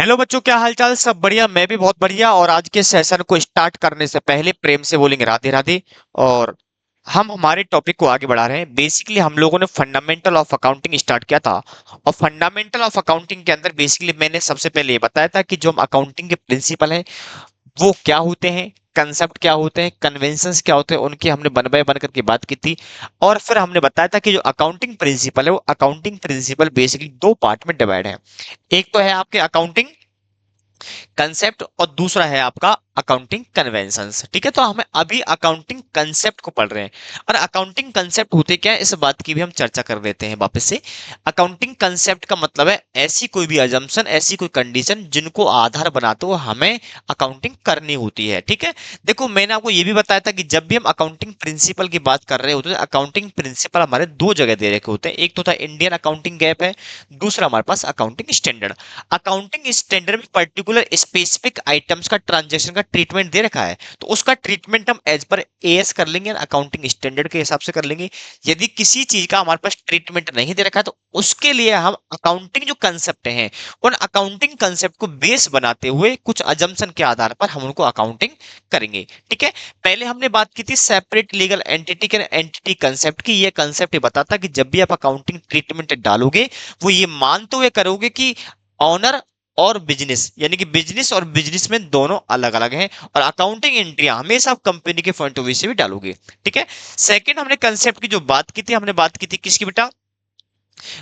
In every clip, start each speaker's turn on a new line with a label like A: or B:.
A: Hello बच्चों, क्या हाल चाल? सब बढ़िया? मैं भी बहुत बढ़िया। और आज के सेशन को स्टार्ट करने से पहले प्रेम से बोलेंगे राधे राधे। और हम हमारे टॉपिक को आगे बढ़ा रहे हैं। बेसिकली हम लोगों ने फंडामेंटल ऑफ अकाउंटिंग स्टार्ट किया था। और फंडामेंटल ऑफ अकाउंटिंग के अंदर बेसिकली मैंने सबसे पहले ये बताया था कि जो हम अकाउंटिंग के प्रिंसिपल हैं वो क्या होते हैं, कंसेप्ट क्या होते हैं, कन्वेंशंस क्या होते हैं, उनकी हमने वन बाय वन करके बात की थी। और फिर हमने बताया था कि जो अकाउंटिंग प्रिंसिपल है वो अकाउंटिंग प्रिंसिपल बेसिकली दो पार्ट में डिवाइड है। एक तो है आपके अकाउंटिंग कंसेप्ट और दूसरा है आपका अकाउंटिंग कन्वेंशंस। ठीक है, तो हम अभी अकाउंटिंग कंसेप्ट को पढ़ रहे हैं। और अकाउंटिंग कंसेप्ट होते क्या है, इस बात की भी हम चर्चा कर लेते हैं वापस से। अकाउंटिंग कंसेप्ट का मतलब है ऐसी कोई भी अजम्पशन, ऐसी कोई कंडीशन जिनको आधार बनाते हुए हमें अकाउंटिंग करनी होती है। ठीक है, देखो मैंने आपको ये भी बताया था कि जब भी हम अकाउंटिंग प्रिंसिपल की बात कर रहे होते हैं, अकाउंटिंग प्रिंसिपल हमारे दो जगह दे रखे होते हैं। एक तो था इंडियन अकाउंटिंग गैप है, दूसरा हमारे पास अकाउंटिंग स्टैंडर्ड। अकाउंटिंग स्टैंडर्ड में पर्टिकुलर स्पेसिफिक आइटम्स का ट्रांजैक्शन का ट्रीटमेंट दे रखा है, तो उसका ट्रीटमेंट हम एज पर एएस कर लेंगे, अकाउंटिंग स्टैंडर्ड के हिसाब से कर लेंगे। यदि किसी चीज का हमारे पास ट्रीटमेंट नहीं दे रखा है तो उसके लिए हम अकाउंटिंग जो कंसेप्ट हैं उन अकाउंटिंग कंसेप्ट को बेस बनाते हुए कुछ अजम्पशन के आधार पर हम उनको अकाउंटिंग करेंगे। ठीक है, पहले हमने बात की थी सेपरेट लीगल एंटिटी के एंटिटी कंसेप्ट की। ये कंसेप्ट बताता कि जब भी आप अकाउंटिंग ट्रीटमेंट डालोगे वो ये मानते हुए करोगे कि ऑनर और बिजनेस यानी कि बिजनेस और बिजनेसमैन दोनों अलग अलग हैं, और अकाउंटिंग एंट्रियां हमेशा आप कंपनी के पॉइंट ऑफ व्यू से भी डालोगे। ठीक है, सेकंड हमने कंसेप्ट की जो बात की थी, हमने बात की थी किसकी बेटा?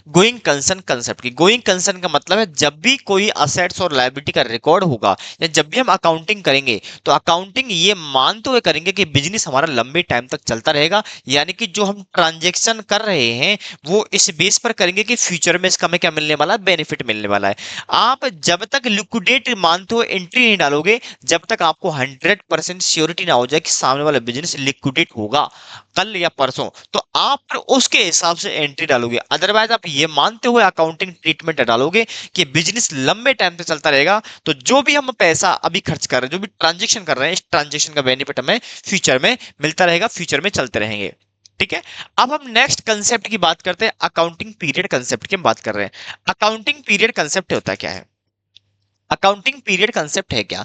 A: गोइंग कंसर्न कंसेप्ट की। गोइंग कंसर्न का मतलब है जब भी कोई असेट्स और लायबिलिटी का रिकॉर्ड होगा या जब भी हम अकाउंटिंग करेंगे तो अकाउंटिंग ये मानते हुए करेंगे कि बिजनेस हमारा लंबे टाइम तक चलता रहेगा। यानी कि जो हम ट्रांजेक्शन कर रहे हैं वो इस बेस पर करेंगे कि फ्यूचर में इसका हमें क्या मिलने वाला है, बेनिफिट मिलने वाला है। आप जब तक लिक्विडेट मानते हुए एंट्री नहीं डालोगे, जब तक आपको 100% श्योरिटी ना हो जाए कि सामने वाला बिजनेस लिक्विडेट होगा कल या परसों, तो आप फिर उसके हिसाब से एंट्री डालोगे। अदरवाइज आप ये मानते हुए अकाउंटिंग ट्रीटमेंट डालोगे कि बिजनेस लंबे टाइम तक चलता रहेगा, तो जो भी हम पैसा अभी खर्च कर रहे हैं, जो भी ट्रांजेक्शन कर रहे हैं, इस ट्रांजेक्शन का बेनिफिट हमें फ्यूचर में मिलता रहेगा, फ्यूचर में चलते रहेंगे। ठीक है, अब हम नेक्स्ट कंसेप्ट की बात करते हैं। अकाउंटिंग पीरियड कंसेप्ट की हम बात कर रहे हैं। अकाउंटिंग पीरियड कंसेप्ट होता क्या है? अकाउंटिंग पीरियड कंसेप्ट है क्या?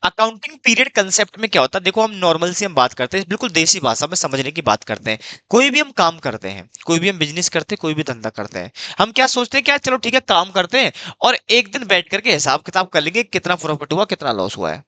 A: अकाउंटिंग पीरियड कंसेप्ट में क्या होता है, देखो हम नॉर्मल से हम बात करते हैं, बिल्कुल देसी भाषा में समझने की बात करते हैं। कोई भी हम काम करते हैं, कोई भी हम बिजनेस करते हैं, कोई भी धंधा करते हैं, हम क्या सोचते हैं, क्या चलो ठीक है काम करते हैं और एक दिन बैठ करके हिसाब किताब कर लेंगे कितना प्रॉफिट हुआ कितना लॉस हुआ है।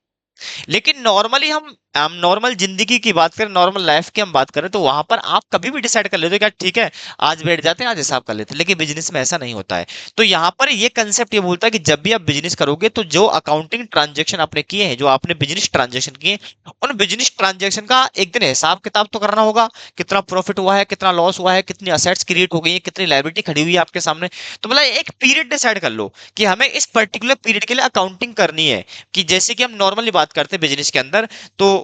A: लेकिन नॉर्मली हम नॉर्मल जिंदगी की बात करें, नॉर्मल लाइफ की हम बात करें, तो वहां पर आप कभी भी डिसाइड कर लेते हो क्या ठीक है आज बैठ जाते हैं आज हिसाब कर लेते हैं। लेकिन बिजनेस में ऐसा नहीं होता है। तो यहाँ पर ये कंसेप्ट ये बोलता है कि जब भी आप बिजनेस करोगे तो जो अकाउंटिंग ट्रांजेक्शन आपने किए हैं, जो आपने बिजनेस ट्रांजेक्शन किए, उन बिजनेस ट्रांजेक्शन का एक दिन हिसाब किताब तो करना होगा। कितना प्रॉफिट हुआ है, कितना लॉस हुआ है, कितनी असेट्स क्रिएट हो गई है, कितनी लायबिलिटी खड़ी हुई है आपके सामने। तो मतलब एक पीरियड डिसाइड कर लो कि हमें इस पर्टिकुलर पीरियड के लिए अकाउंटिंग करनी है। कि जैसे कि हम नॉर्मली बात करते हैं बिजनेस के अंदर, तो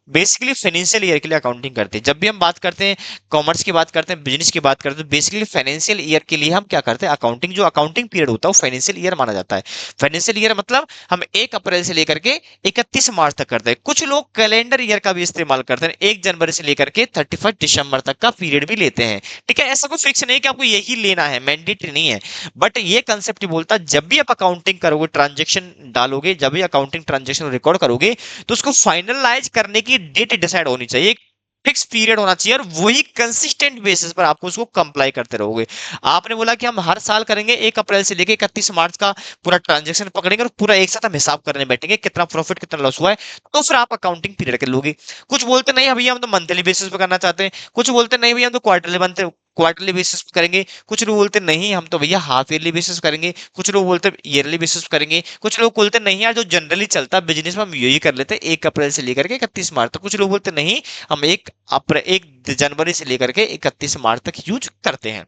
A: बेसिकली फाइनेंशियल ईयर के लिए अकाउंटिंग करते हैं। जब भी हम बात करते हैं कॉमर्स की बात करते हैं, बिजनेस की बात करते हैं, बेसिकली फाइनेंशियल ईयर के लिए हम क्या करते हैं, अकाउंटिंग। जो अकाउंटिंग पीरियड होता है वो फाइनेंशियल ईयर माना जाता है। फाइनेंशियल ईयर मतलब हम 1 अप्रैल से लेकर के 31 मार्च तक करते हैं। कुछ लोग कैलेंडर ईयर का भी इस्तेमाल करते हैं, 1 जनवरी से लेकर के 31 दिसंबर तक का पीरियड भी लेते हैं। ठीक है, ऐसा कोई फिक्स नहीं कि आपको यही लेना है, मैंडेटरी नहीं है। बट ये कंसेप्ट बोलता है जब भी आप अकाउंटिंग करोगे, ट्रांजेक्शन डालोगे, जब भी अकाउंटिंग ट्रांजेक्शन रिकॉर्ड करोगे, तो उसको फाइनलाइज करने की डेट डिसाइड होनी चाहिए। फिक्स पीरियड होना चाहिए और वही कंसिस्टेंट बेसिस पर आपको उसको कंप्लाई करते रहोगे। आपने बोला कि हम हर साल करेंगे 1 अप्रैल से लेके 31 मार्च का पूरा ट्रांजेक्शन पकड़ेंगे और पूरा एक साथ हम हिसाब करने बैठेंगे कितना प्रॉफिट कितना लॉस हुआ है, तो फिर आप अकाउंटिंग पीरियड कर लोगे। कुछ बोलते नहीं भैया हम तो मंथली बेसिस पे करना चाहते हैं, कुछ बोलते नहीं भैया हम तो क्वार्टरली बेसिस पे करेंगे, कुछ लोग बोलते नहीं हम तो भैया हाफ ईयरली बेसिस करेंगे, कुछ लोग बोलते ईयरली बेसिस करेंगे, कुछ लोग बोलते नहीं यार जो जनरली चलता है बिजनेस में हम यही कर लेते हैं 1 अप्रैल से लेकर के 31 मार्च तक, कुछ लोग बोलते नहीं हम 1 जनवरी से लेकर के 31 मार्च तक यूज करते हैं।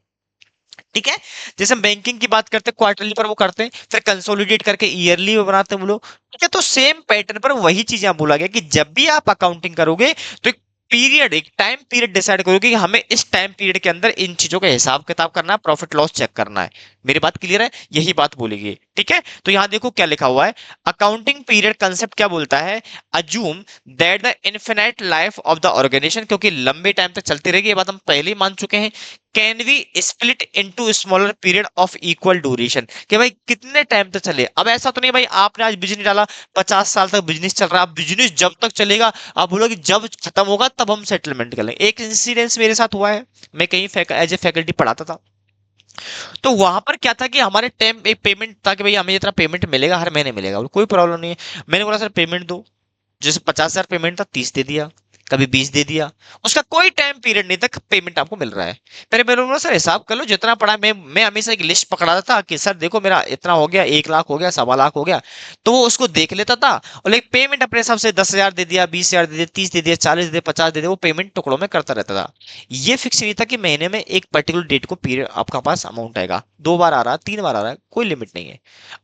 A: ठीक है, जैसे हम बैंकिंग की बात करते हैं क्वार्टरली पर वो करते हैं, फिर कंसोलिडेट करके ईयरली में बनाते हैं वो लोग। ठीक है, तो सेम पैटर्न पर वही चीज यहाँ बोला गया कि जब भी आप अकाउंटिंग करोगे तो एक टाइम पीरियड डिसाइड करोगे कि हमें इस टाइम पीरियड के अंदर इन चीजों का हिसाब किताब करना है, प्रॉफिट लॉस चेक करना है। मेरी बात क्लियर है? यही बात बोलेगी। ठीक है, तो यहां देखो क्या लिखा हुआ है। अकाउंटिंग पीरियड कंसेप्ट क्या बोलता है, assume that the infinite life of the organisation, क्योंकि लंबे टाइम तक चलती रहेगी, ये बात हम पहले ही मान चुके हैं can we split into smaller period of equal duration, कि भाई कितने टाइम तक चले। अब ऐसा तो नहीं भाई आपने आज बिजनेस डाला, 50 साल तक बिजनेस चल रहा है, बिजनेस जब तक चलेगा आप बोलोगे जब खत्म होगा तब हम सेटलमेंट कर लेंगे। एक इंसिडेंस मेरे साथ हुआ है, मैं कहीं एज ए फैकल्टी पढ़ाता था। तो वहां पर क्या था कि हमारे टाइम एक पेमेंट था कि भाई हमें इतना पेमेंट मिलेगा, हर महीने मिलेगा, कोई प्रॉब्लम नहीं है। मैंने बोला सर पेमेंट दो, जैसे 50,000 पेमेंट था 30 दे दिया, कभी 20 दे दिया, उसका कोई टाइम पीरियड नहीं तक पेमेंट आपको मिल रहा है। पहले मैंने बोला सर हिसाब कर लो जितना पड़ा। मैं हमेशा एक लिस्ट पकड़ा देता था कि सर देखो मेरा इतना हो गया, 1 लाख हो गया, 1.25 लाख हो गया, तो वो उसको देख लेता था। और लेकिन पेमेंट अपने हिसाब से 10,000 दे दिया, 20,000 दे दिया, 30 दे दिया, 40 दे दिया, 50 दे दिया, वो पेमेंट टुकड़ों में करता रहता था। ये फिक्स नहीं था कि महीने में एक पर्टिकुलर डेट को पीरियड आपका पास अमाउंट आएगा, 2 बार आ रहा है, 3 बार आ रहा है, कोई लिमिट नहीं है।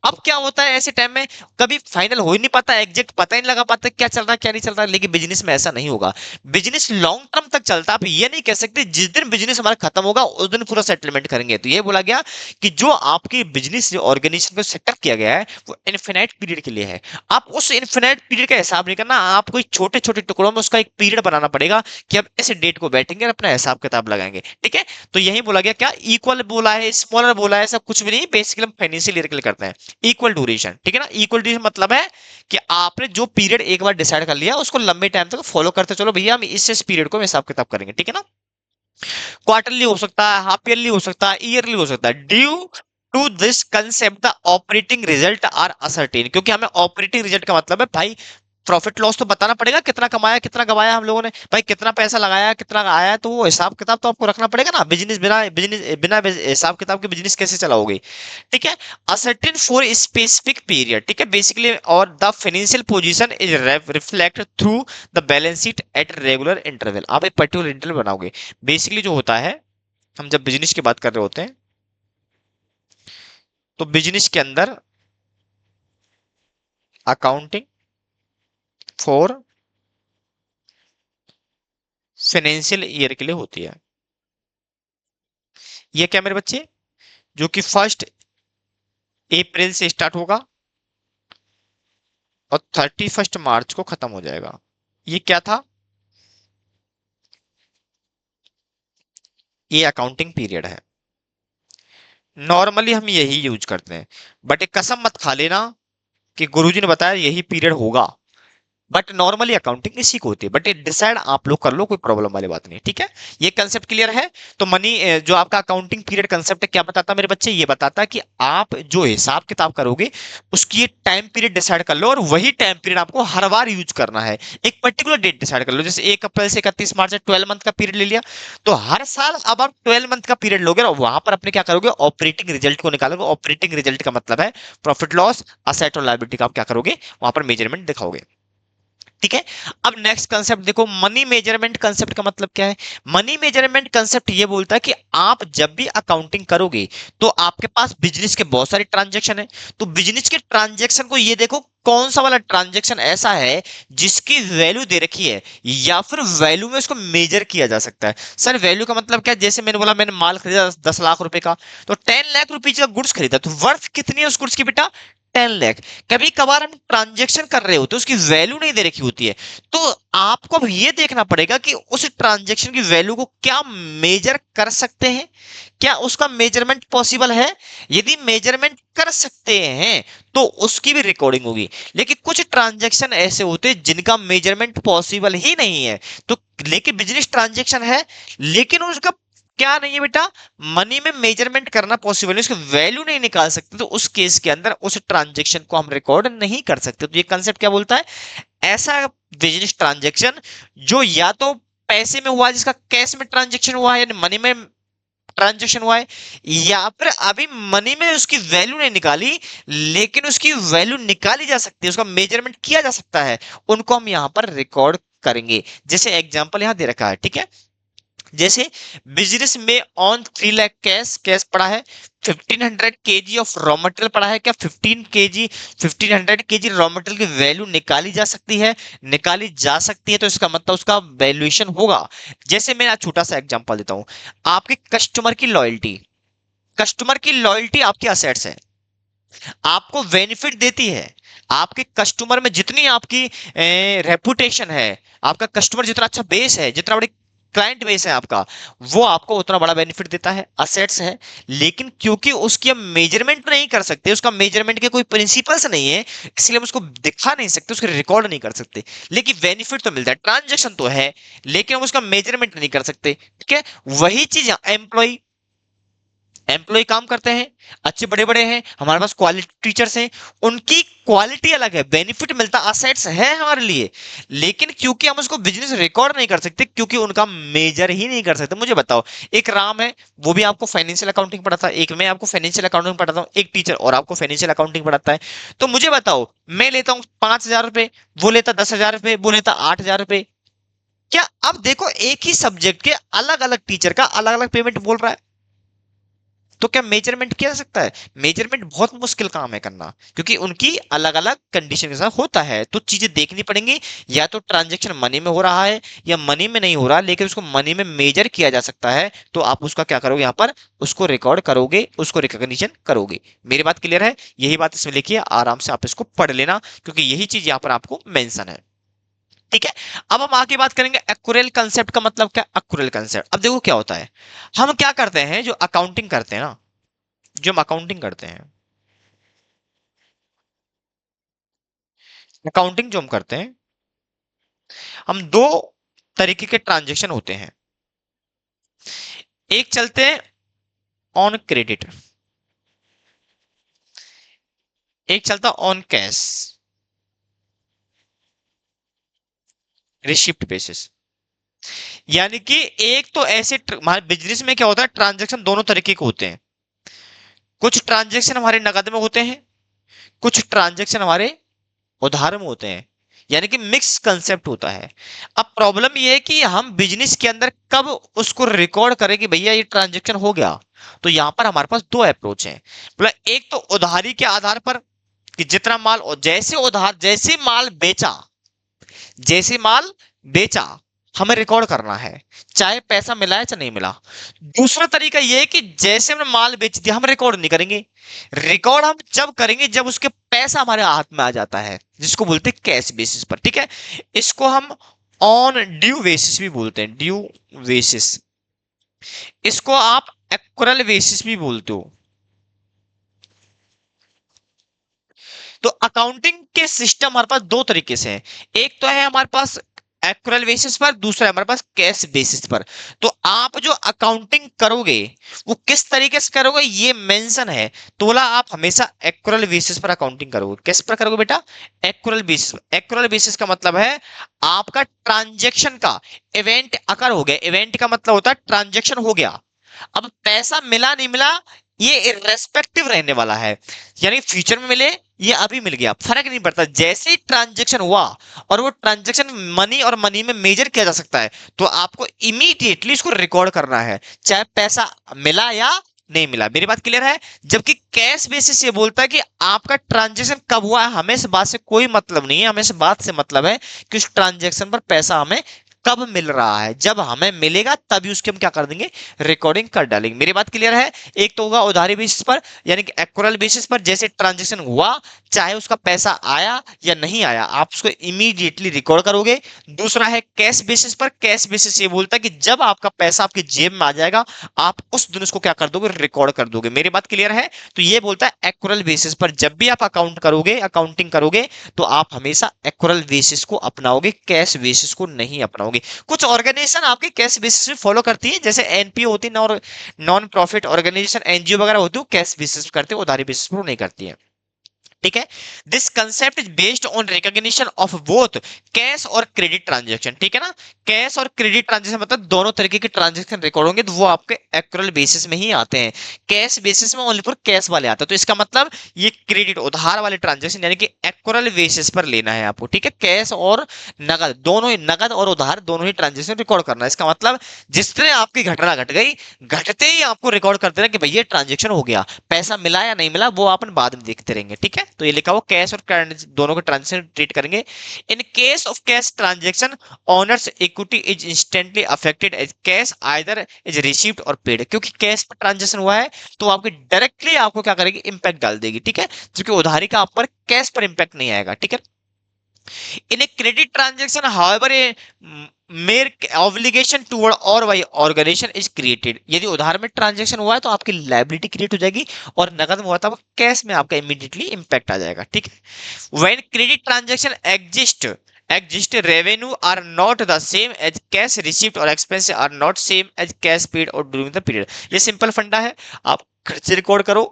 A: अब क्या होता है ऐसे टाइम में, कभी फाइनल हो ही नहीं पाता, एग्जैक्ट पता ही नहीं लगा पाता क्या चल रहा है क्या नहीं चल रहा है। लेकिन बिजनेस में ऐसा नहीं होगा, बिजनेस लॉन्ग टर्म तक चलता है। आप ये नहीं कह सकते जिस दिन बिजनेस हमारा खत्म होगा उस दिन पूरा सेटलमेंट करेंगे। तो ये बोला गया कि जो आपकी बिजनेस ऑर्गेनाइजेशन को सेटअप किया गया है वो इनफिनाइट पीरियड के लिए है। आप उस इनफिनाइट पीरियड का हिसाब नहीं करना, आपको छोटे छोटे टुकड़ों में उसका एक पीरियड बनाना पड़ेगा कि अब ऐसे डेट को बैठेंगे और अपना हिसाब किताब लगाएंगे। ठीक है, तो यही बोला गया, क्या इक्वल बोला है, स्मॉलर बोला है, सब कुछ भी नहीं, बेसिकली हम फाइनेंशियल ईयर के लिए करते हैं। इक्वल ड्यूरेशन, ठीक है ना, इक्वल ड्यूरेशन मतलब है कि आपने जो पीरियड एक बार डिसाइड कर लिया उसको लंबे टाइम तक फॉलो करते चलो भैया, हम इस पीरियड को हिसाब किताब करेंगे। ठीक है ना, क्वार्टरली हो सकता है, हाफ ईयरली हो सकता है, ईयरली हो सकता है। Due to this concept the operating result are ascertain, क्योंकि हमें ऑपरेटिंग रिजल्ट का मतलब है भाई प्रॉफिट लॉस तो बताना पड़ेगा, कितना कमाया कितना गवाया हम लोगों ने, भाई कितना पैसा लगाया कितना आया, तो वो हिसाब किताब तो आपको रखना पड़ेगा ना। बिजनेस बिना हिसाब किताब के बिजनेस कैसे चलाओगे। ठीक है, असर्टेन फॉर स्पेसिफिक पीरियड, ठीक है बेसिकली, और the financial position is reflect through the balance sheet at regular interval. आप एक पर्टिकुलर इंटरवल बनाओगे। बेसिकली जो होता है, हम जब बिजनेस की बात कर रहे होते हैं तो बिजनेस के अंदर अकाउंटिंग फॉर फाइनेंशियल ईयर के लिए होती है। ये क्या मेरे बच्चे, जो कि 1 अप्रैल से स्टार्ट होगा और 31 मार्च को खत्म हो जाएगा। ये क्या था, ये अकाउंटिंग पीरियड है। नॉर्मली हम यही यूज करते हैं, बट एक कसम मत खा लेना कि गुरुजी ने बताया यही पीरियड होगा, बट नॉर्मली अकाउंटिंग इसी को होती है। बट ये डिसाइड आप लोग कर लो, कोई प्रॉब्लम वाली बात नहीं। ठीक है, ये कंसेप्ट क्लियर है। तो मनी जो आपका अकाउंटिंग पीरियड कंसेप्ट है क्या बताता है मेरे बच्चे, ये बताता है कि आप जो हिसाब किताब करोगे उसकी एक टाइम पीरियड डिसाइड कर लो, और वही टाइम पीरियड आपको हर बार यूज करना है। एक पर्टिकुलर डेट डिसाइड कर लो, जैसे 1 अप्रैल से 31 मार्च से 12 मंथ का पीरियड ले लिया, तो हर साल अब आप 12 मंथ का पीरियड लोगे और वहां पर अपने क्या करोगे, ऑपरेटिंग रिजल्ट को निकालोगे। ऑपरेटिंग रिजल्ट का मतलब है प्रॉफिट लॉस, असेट और लायबिलिटी का आप क्या करोगे, वहां पर मेजरमेंट दिखाओगे। ठीक है, अब नेक्स्ट कंसेप्ट देखो, मनी मेजरमेंट कंसेप्ट का मतलब क्या है। मनी मेजरमेंट कंसेप्ट ये बोलता है कि आप जब भी अकाउंटिंग करोगे तो आपके पास बिजनेस के बहुत सारे ट्रांजैक्शन है, तो बिजनेस के ट्रांजैक्शन को ये देखो कौन सा वाला ट्रांजैक्शन ऐसा है जिसकी वैल्यू दे रखी है, या फिर वैल्यू में उसको मेजर किया जा सकता है। सर वैल्यू का मतलब क्या, जैसे मैंने बोला मैंने माल खरीदा 10 लाख रुपए का, तो 10 लाख रुपए का गुड्स खरीदा, तो वर्थ कितनी है उस गुड्स की बेटा, 10 लाख। कभी कभार हम ट्रांजेक्शन कर रहे होते हैं उसकी वैल्यू नहीं दे रखी होती है, तो आपको अब ये देखना पड़ेगा कि उस ट्रांजेक्शन की वैल्यू को क्या मेजर कर सकते हैं, क्या उसका मेजरमेंट पॉसिबल है। यदि मेजरमेंट कर सकते हैं तो उसकी भी रिकॉर्डिंग होगी। लेकिन कुछ ट्रांजेक्शन ऐसे होते हैं जिनका मेजरमेंट पॉसिबल ही नहीं है, तो लेकिन बिजनेस ट्रांजेक्शन है लेकिन उसका क्या नहीं है बेटा, मनी में मेजरमेंट करना पॉसिबल नहीं, उसकी वैल्यू नहीं निकाल सकते, तो उस केस के अंदर उस ट्रांजेक्शन को हम रिकॉर्ड नहीं कर सकते। तो ये कंसेप्ट क्या बोलता है, ऐसा बिजनेस ट्रांजेक्शन जो या तो पैसे में हुआ है, जिसका कैश में ट्रांजेक्शन हुआ है यानी मनी में ट्रांजेक्शन हुआ है, या फिर अभी मनी में उसकी वैल्यू नहीं निकाली लेकिन उसकी वैल्यू निकाली जा सकती है, उसका मेजरमेंट किया जा सकता है, उनको हम यहां पर रिकॉर्ड करेंगे। जैसे एग्जांपल यहां दे रखा है, ठीक है, जैसे बिजनेस में ऑन 3 लाख कैश कैश पड़ा है, 1500 kg ऑफ रॉ मटेरियल पड़ा है, क्या 1500 kg रॉ मटेरियल की वैल्यू निकाली जा सकती है, निकाली जा सकती है, तो इसका मतलब उसका वैल्यूएशन होगा। जैसे मैं आज छोटा सा एग्जांपल देता हूं, आपके कस्टमर की लॉयल्टी आपके असेट्स है, आपको बेनिफिट देती है। आपके कस्टमर में जितनी आपकी रेपुटेशन है, आपका कस्टमर जितना अच्छा बेस है, जितना बड़ी क्लाइंट बेस है आपका, वो आपको उतना बड़ा बेनिफिट देता है, असेट्स है। लेकिन क्योंकि उसकी हम मेजरमेंट नहीं कर सकते, उसका मेजरमेंट के कोई प्रिंसिपल्स नहीं है, इसलिए हम उसको दिखा नहीं सकते, उसको रिकॉर्ड नहीं कर सकते। लेकिन बेनिफिट तो मिलता है, ट्रांजेक्शन तो है, लेकिन हम उसका मेजरमेंट नहीं कर सकते। ठीक है, वही चीज एम्प्लॉय, एम्प्लॉय काम करते हैं, अच्छे बड़े बड़े हैं, हमारे पास क्वालिटी टीचर्स हैं, उनकी क्वालिटी अलग है, बेनिफिट मिलता, असेट्स है हमारे लिए। लेकिन क्योंकि हम उसको बिजनेस रिकॉर्ड नहीं कर सकते, क्योंकि उनका मेजर ही नहीं कर सकते। मुझे बताओ, एक राम है, वो भी आपको फाइनेंशियल अकाउंटिंग पढ़ाता है, एक मैं आपको फाइनेंशियल अकाउंटिंग पढ़ाता हूँ, एक टीचर और आपको फाइनेंशियल अकाउंटिंग पढ़ाता है। तो मुझे बताओ, मैं लेता हूँ 5,000 रुपए, वो लेता 10,000 रुपए, वो लेता 8,000 रुपए। क्या अब देखो, एक ही सब्जेक्ट के अलग अलग टीचर का अलग अलग पेमेंट बोल रहा है, तो क्या मेजरमेंट किया जा सकता है? मेजरमेंट बहुत मुश्किल काम है करना, क्योंकि उनकी अलग अलग कंडीशन के साथ होता है, तो चीजें देखनी पड़ेंगी। या तो ट्रांजेक्शन मनी में हो रहा है, या मनी में नहीं हो रहा लेकिन उसको मनी में मेजर किया जा सकता है, तो आप उसका क्या करोगे, यहाँ पर उसको रिकॉर्ड करोगे, उसको रिकॉग्निशन करोगे। मेरी बात क्लियर है? यही बात इसमें लिखी है, आराम से आप इसको पढ़ लेना, क्योंकि यही चीज यहाँ पर आपको मेंशन है। ठीक है, अब हम आगे बात करेंगे एक्युरेल कंसेप्ट का मतलब क्या। एक्युरेल कंसेप्ट, अब देखो क्या होता है, हम क्या करते हैं, जो अकाउंटिंग करते हैं ना, जो हम अकाउंटिंग करते हैं, अकाउंटिंग जो हम करते हैं, हम दो तरीके के ट्रांजेक्शन होते हैं। एक चलते हैं ऑन क्रेडिट, एक चलता ऑन कैश, रिसिप्ट बेसिस। यानी कि एक तो ऐसे हमारे बिजनेस में क्या होता है, ट्रांजेक्शन दोनों तरीके के होते हैं। कुछ ट्रांजेक्शन हमारे नगद में होते हैं, कुछ ट्रांजेक्शन हमारे उधार में होते हैं, यानी कि मिक्स कंसेप्ट होता है। अब प्रॉब्लम ये है कि हम बिजनेस के अंदर कब उसको रिकॉर्ड करें कि भैया ये ट्रांजेक्शन हो गया। तो यहां पर हमारे पास दो अप्रोच है, मतलब एक तो उधारी के आधार पर, कि जितना माल और जैसे उधार, जैसे माल बेचा, जैसे माल बेचा हमें रिकॉर्ड करना है, चाहे पैसा मिला है चाहे नहीं मिला। दूसरा तरीका यह है कि जैसे हमने माल बेच दिया हम रिकॉर्ड नहीं करेंगे, रिकॉर्ड हम जब करेंगे जब उसके पैसा हमारे हाथ में आ जाता है, जिसको बोलते हैं कैश बेसिस पर। ठीक है, इसको हम ऑन ड्यू बेसिस भी बोलते हैं, ड्यू बेसिस। इसको आप एक्युरल बेसिस भी बोलते हो। तो अकाउंटिंग के सिस्टम हमारे पास दो तरीके से हैं, एक तो है हमारे पास एक्युरल बेसिस पर, दूसरा है हमारे पास कैश बेसिस पर। तो आप जो अकाउंटिंग करोगे वो किस तरीके से करोगे ये मेंशन है, तो बोला आप हमेशा एक्युरल बेसिस पर अकाउंटिंग करोगे। किस पर करोगे बेटा? एक्युरल बेसिस। एक्युरल बेसिस का मतलब है आपका ट्रांजेक्शन का इवेंट अकर हो गया, इवेंट का मतलब होता है ट्रांजेक्शन हो गया, अब पैसा मिला नहीं मिला ये इर्रेस्पेक्टिव रहने वाला है, यानी फ्यूचर में मिले ये अभी मिल गया फर्क नहीं पड़ता, जैसे ही ट्रांजेक्शन हुआ और वो ट्रांजेक्शन मनी और मनी में मेजर किया जा सकता है, तो आपको इमीडिएटली इसको रिकॉर्ड करना है, चाहे पैसा मिला या नहीं मिला। मेरी बात क्लियर है? जबकि कैश बेसिस ये बोलता है कि आपका ट्रांजेक्शन कब हुआ है, हमें इस बात से कोई मतलब नहीं है, हमें इस बात से मतलब है कि उस ट्रांजेक्शन पर पैसा हमें कब मिल रहा है, जब हमें मिलेगा तभी उसके हम क्या कर देंगे, रिकॉर्डिंग कर डालेंगे। मेरी बात क्लियर है? एक तो होगा उधारी बेसिस पर, यानी कि एक्युरल बेसिस पर, जैसे ट्रांजेक्शन हुआ चाहे उसका पैसा आया या नहीं आया आप उसको इमीडिएटली रिकॉर्ड करोगे। दूसरा है कैश बेसिस पर, कैश बेसिस ये बोलता है कि जब आपका पैसा आपकी जेब में आ जाएगा आप उस दिन उसको क्या कर दोगे, रिकॉर्ड कर दोगे। मेरी बात क्लियर है? तो ये बोलता है एक्युरल बेसिस पर जब भी आप अकाउंट करोगे, अकाउंटिंग करोगे, तो आप हमेशा एक्युरल बेसिस को अपनाओगे, कैश बेसिस को नहीं अपनाओगे। कुछ ऑर्गेनाइजेशन आपके कैश बेसिस पे फॉलो करती है, जैसे एनपीओ होती है, नॉन प्रॉफिट ऑर्गेनाइजेशन, एनजीओ वगैरह होती है, कैश बेसिस पे करते हैं, उधारी बेसिस पर नहीं करती है। ठीक है, this concept is based on recognition of both cash और क्रेडिट ट्रांजेक्शन। ठीक है ना, कैश और क्रेडिट ट्रांजेक्शन मतलब दोनों तरीके के ट्रांजेक्शन रिकॉर्ड होंगे, तो वो आपके एक्युरल बेसिस में ही आते हैं। कैश बेसिस में ओनली फॉर कैश वाले आते हैं, तो इसका मतलब ये क्रेडिट उधार वाले ट्रांजेक्शन यानी कि एक्युरल बेसिस पर लेना है आपको। ठीक है, कैश और नगद दोनों ही, नगद और उधार दोनों ही ट्रांजेक्शन रिकॉर्ड करना है। इसका मतलब जिस तरह आपकी घटना घट गई, घटते ही आपको रिकॉर्ड कर देना कि भैया ट्रांजेक्शन हो गया, पैसा मिला या नहीं मिला वो अपन बाद में देखते रहेंगे। ठीक है, तो ये लिखा हुआ कैश और दोनों के ट्रांजेक्शन ट्रीट करेंगे। In case of cash transaction owners equity is instantly affected as cash either is received और पेड, क्योंकि कैश पर ट्रांजेक्शन हुआ है तो आपके डायरेक्टली आपको क्या करेगी, इंपैक्ट डाल देगी। ठीक है, क्योंकि उधारी का आप पर कैश पर इंपैक्ट नहीं आएगा। ठीक है, In a credit transaction, however, a mere obligation toward or by organization is created. यदि उधार में ट्रांजैक्शन हुआ है तो आपकी लाइबिलिटी क्रिएट हो जाएगी, और नगद में हुआ तो कैश में आपका इमीडिएटली इंपैक्ट आ जाएगा, ठीक है। When credit transaction exist, revenue are not the same as cash received और expenses are not same as cash paid or during the period। ये सिंपल फंडा है। आप खर्चे रिकॉर्ड करो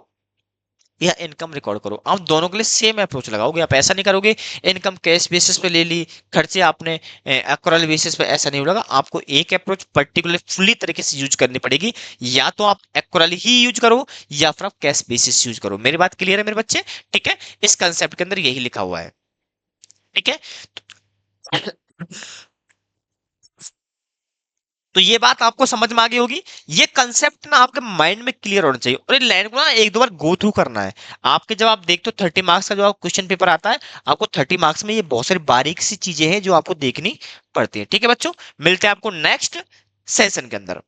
A: या इनकम रिकॉर्ड करो, आप दोनों के लिए सेम अप्रोच लगाओगे। आप ऐसा नहीं करोगे इनकम कैश बेसिस पे ले ली, खर्चे आपने एक्यूरल बेसिस पे, ऐसा नहीं होगा। आपको एक अप्रोच पर्टिकुलर फुल्ली तरीके से यूज करनी पड़ेगी। या तो आप एक्यूरली ही यूज करो या फिर आप कैश बेसिस यूज करो। मेरी बात क्लियर है मेरे बच्चे? ठीक है, इस कंसेप्ट के अंदर यही लिखा हुआ है, ठीक है। तो ये बात आपको समझ में आ गई होगी। ये कंसेप्ट ना आपके माइंड में क्लियर होना चाहिए, और ये लाइन को ना एक दो बार गो थ्रू करना है। आपके जब आप देखते हो 30 मार्क्स का जो क्वेश्चन पेपर आता है, आपको 30 मार्क्स में ये बहुत सारी बारीक सी चीजें हैं जो आपको देखनी पड़ती है, ठीक है बच्चों। मिलते हैं आपको नेक्स्ट सेशन के अंदर।